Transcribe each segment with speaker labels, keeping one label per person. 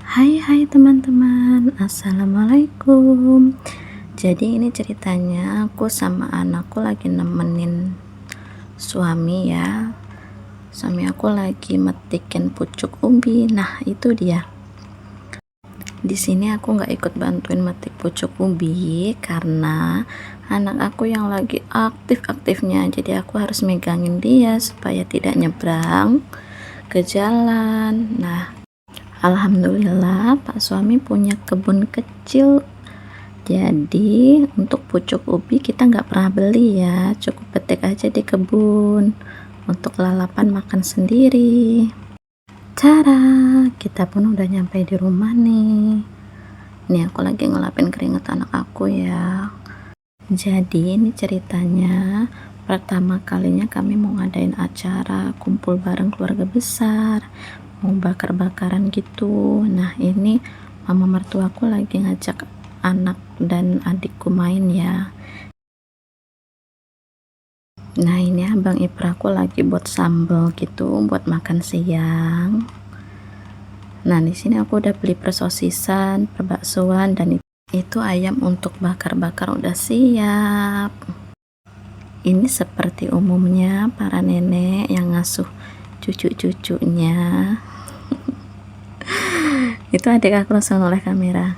Speaker 1: Hai teman-teman, assalamualaikum. Jadi ini ceritanya aku sama anakku lagi nemenin suami ya. Suami aku lagi metikin pucuk ubi. Nah itu dia. Di sini aku nggak ikut bantuin metik pucuk ubi karena anak aku yang lagi aktif-aktifnya. Jadi aku harus megangin dia supaya tidak nyebrang ke jalan. Nah, alhamdulillah Pak suami punya kebun kecil, jadi untuk pucuk ubi kita nggak pernah beli ya, cukup petik aja di kebun untuk lalapan makan sendiri. Cara kita pun udah nyampe di rumah nih. Ini aku lagi ngelapin keringet anak aku ya. Jadi ini ceritanya pertama kalinya kami mau ngadain acara kumpul bareng keluarga besar, mau bakar-bakaran gitu. Nah ini mama mertuaku lagi ngajak anak dan adikku main ya. Nah ini abang ipraku lagi buat sambal gitu buat makan siang. Nah di sini aku udah beli persosisan, perbaksoan, dan itu ayam untuk bakar-bakar udah siap. Ini seperti umumnya para nenek yang ngasuh cucu-cucunya. Itu adik aku langsung oleh kamera.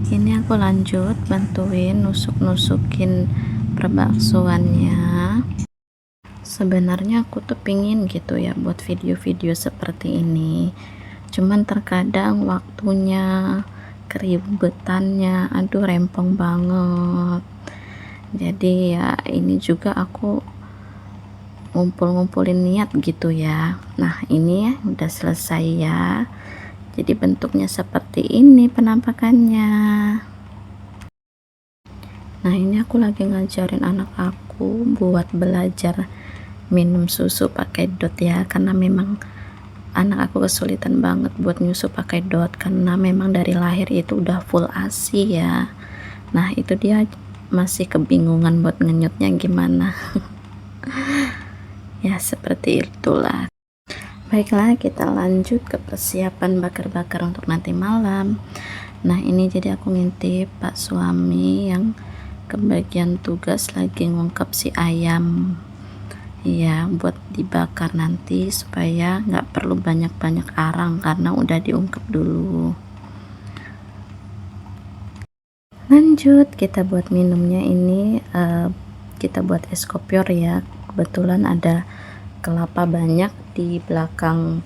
Speaker 1: Ini aku lanjut bantuin nusuk-nusukin perbaksoannya. Sebenarnya aku tuh pingin gitu ya buat video-video seperti ini, cuman terkadang waktunya, keribetannya, aduh rempong banget. Jadi ya ini juga aku ngumpul-ngumpulin niat gitu ya. Nah ini ya udah selesai ya, jadi bentuknya seperti ini penampakannya. Nah ini aku lagi ngajarin anak aku buat belajar minum susu pakai dot ya, karena memang anak aku kesulitan banget buat nyusu pakai dot karena memang dari lahir itu udah full ASI ya. Nah itu dia masih kebingungan buat ngenyutnya gimana. Ya seperti itulah. Baiklah kita lanjut ke persiapan bakar-bakar untuk nanti malam. Nah ini jadi aku ngintip Pak suami yang kebagian tugas lagi ngungkep si ayam ya buat dibakar nanti supaya nggak perlu banyak-banyak arang karena udah diungkep dulu. Lanjut kita buat minumnya ini kita buat es kopior ya, kebetulan ada kelapa banyak di belakang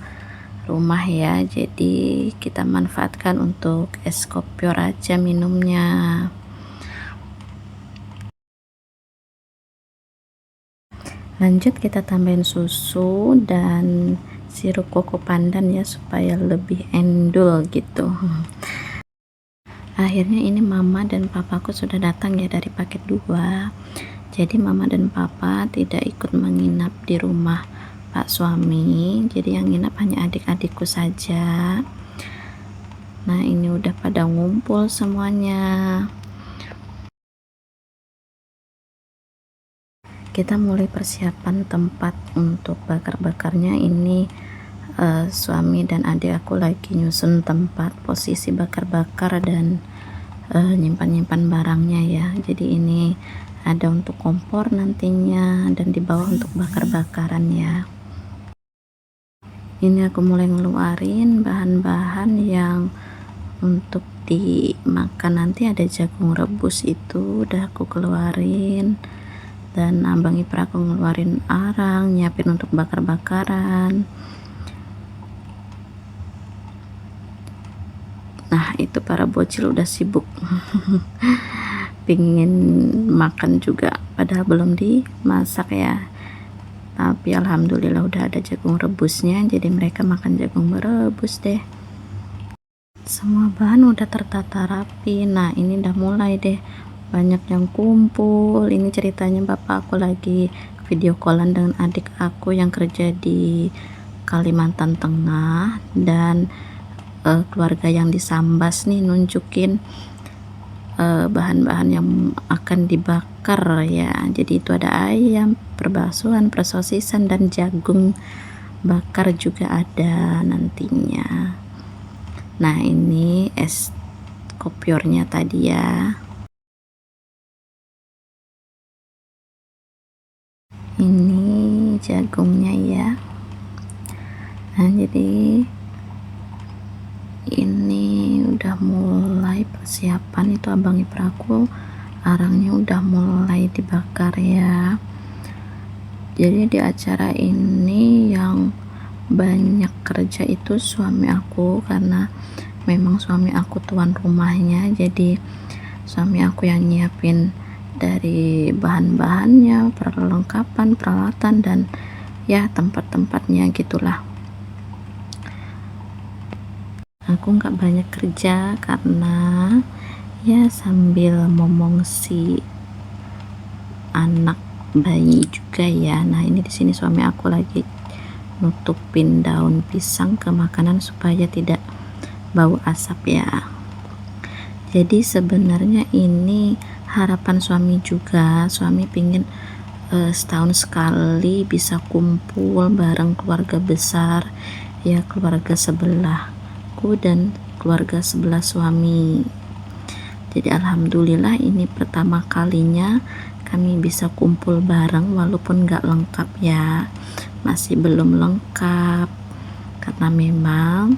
Speaker 1: rumah ya, jadi kita manfaatkan untuk es kopior aja minumnya. Lanjut kita tambahin susu dan sirup koko pandan ya supaya lebih endul gitu. Akhirnya ini mama dan papaku sudah datang ya dari paket 2. Jadi mama dan papa tidak ikut menginap di rumah Pak suami, jadi yang nginap hanya adik-adikku saja. Nah ini udah pada ngumpul semuanya. Kita mulai persiapan tempat untuk bakar-bakarnya. Ini suami dan adik aku lagi nyusun tempat posisi bakar-bakar dan nyimpan-nyimpan barangnya ya. Jadi ini ada untuk kompor nantinya dan di bawah untuk bakar-bakaran ya. Ini aku mulai ngeluarin bahan-bahan yang untuk dimakan nanti. Ada jagung rebus itu udah aku keluarin, dan abang ipar aku ngeluarin arang nyiapin untuk bakar-bakaran. Nah itu para bocil udah sibuk pingin makan juga padahal belum dimasak ya, tapi alhamdulillah udah ada jagung rebusnya, jadi mereka makan jagung merebus deh. Semua bahan udah tertata rapi. Nah ini udah mulai deh banyak yang kumpul. Ini ceritanya bapak aku lagi video callan dengan adik aku yang kerja di Kalimantan Tengah, dan keluarga yang di Sambas nih nunjukin bahan-bahan yang akan dibakar ya. Jadi itu ada ayam, perbaksoan, persosisan, dan jagung bakar juga ada nantinya. Nah ini es kopiornya tadi ya, ini jagungnya ya. Nah jadi ini udah mulai persiapan, itu abang ipar aku arangnya udah mulai dibakar ya. Jadi di acara ini yang banyak kerja itu suami aku, karena memang suami aku tuan rumahnya, jadi suami aku yang nyiapin dari bahan-bahannya, perlengkapan, peralatan, dan ya tempat-tempatnya gitulah. Aku nggak banyak kerja karena ya sambil momong si anak bayi juga ya. Nah ini di sini suami aku lagi nutupin daun pisang ke makanan supaya tidak bau asap ya. Jadi sebenarnya ini harapan suami juga, suami pingin setahun sekali bisa kumpul bareng keluarga besar ya, keluarga sebelahku dan keluarga sebelah suami. Jadi alhamdulillah ini pertama kalinya kami bisa kumpul bareng, walaupun gak lengkap ya, masih belum lengkap karena memang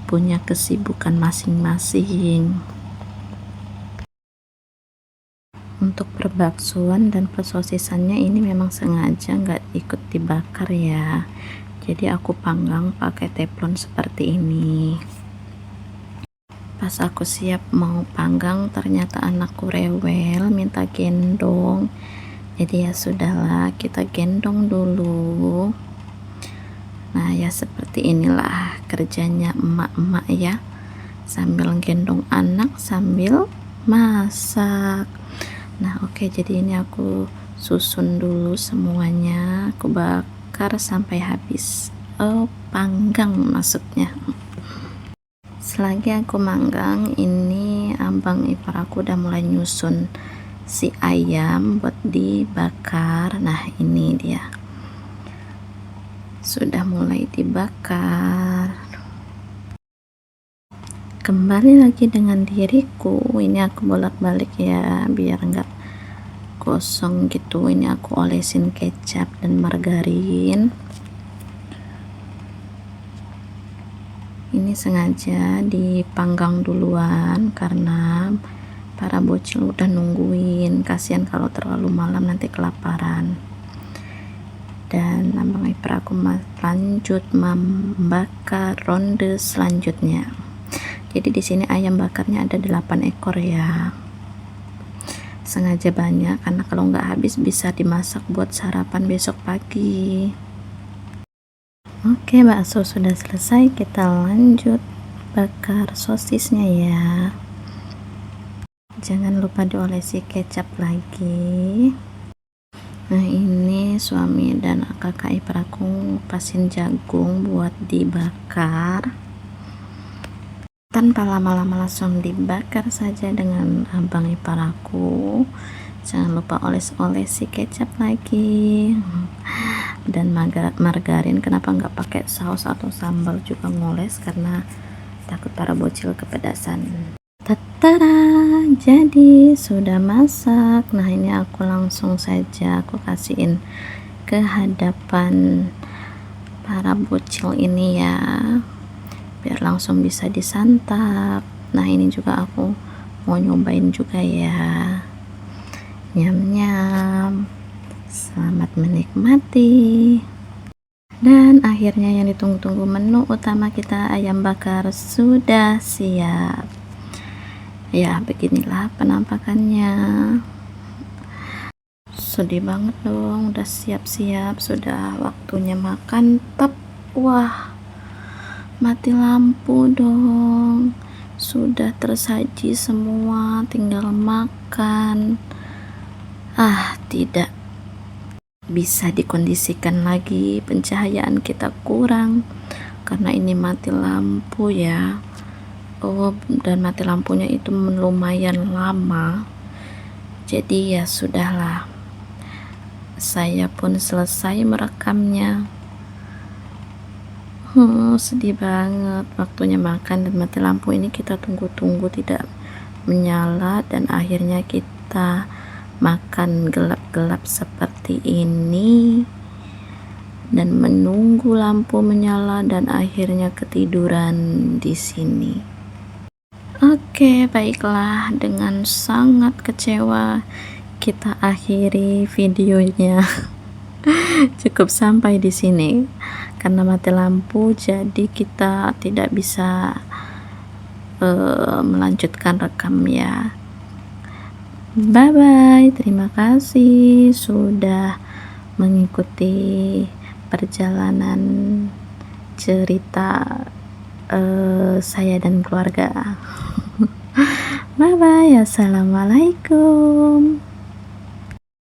Speaker 1: punya kesibukan masing-masing. Untuk perbaksoan dan persosisannya ini memang sengaja nggak ikut dibakar ya, jadi aku panggang pakai teflon seperti ini. Pas aku siap mau panggang ternyata anakku rewel minta gendong, jadi ya sudahlah, kita gendong dulu. Nah ya seperti inilah kerjanya emak-emak ya, sambil gendong anak sambil masak. Nah oke, jadi ini aku susun dulu semuanya, aku bakar sampai habis, panggang maksudnya. Selagi aku manggang, ini abang ipar aku udah mulai nyusun si ayam buat dibakar. Nah ini dia sudah mulai dibakar. Kembali lagi dengan diriku, ini aku bolak-balik ya biar enggak kosong gitu. Ini aku olesin kecap dan margarin. Ini sengaja dipanggang duluan karena para bocil udah nungguin, kasihan kalau terlalu malam nanti kelaparan. Dan abang ipar aku lanjut membakar ronde selanjutnya. Jadi di sini ayam bakarnya ada 8 ekor ya, sengaja banyak karena kalau nggak habis bisa dimasak buat sarapan besok pagi. Oke, bakso sudah selesai, kita lanjut bakar sosisnya ya. Jangan lupa diolesi kecap lagi. Nah ini suami dan kakak ipar aku pasin jagung buat dibakar. Tanpa lama-lama langsung dibakar saja dengan abang ipar aku. Jangan lupa oles-olesi kecap lagi dan margarin. Kenapa nggak pakai saus atau sambal juga ngoles, karena takut para bocil kepedasan. Tatara, jadi sudah masak. Nah ini aku langsung saja aku kasihin ke hadapan para bocil ini ya, biar langsung bisa disantap. Nah ini juga aku mau nyobain juga ya. Nyam-nyam, selamat menikmati. Dan akhirnya yang ditunggu-tunggu, menu utama kita ayam bakar sudah siap ya. Beginilah penampakannya, sedih banget dong. Udah siap-siap, sudah waktunya makan, wah mati lampu dong. Sudah tersaji semua, tinggal makan. Tidak bisa dikondisikan lagi, pencahayaan kita kurang karena ini mati lampu ya. Dan mati lampunya itu lumayan lama, jadi ya sudahlah, saya pun selesai merekamnya. Sedih banget, waktunya makan dan mati lampu ini kita tunggu-tunggu tidak menyala, dan akhirnya kita makan gelap-gelap seperti ini dan menunggu lampu menyala dan akhirnya ketiduran di sini. Oke, baiklah, dengan sangat kecewa kita akhiri videonya. Cukup sampai di sini karena mati lampu, jadi kita tidak bisa melanjutkan rekam ya. Bye bye, terima kasih sudah mengikuti perjalanan cerita saya dan keluarga. Bye bye, assalamualaikum.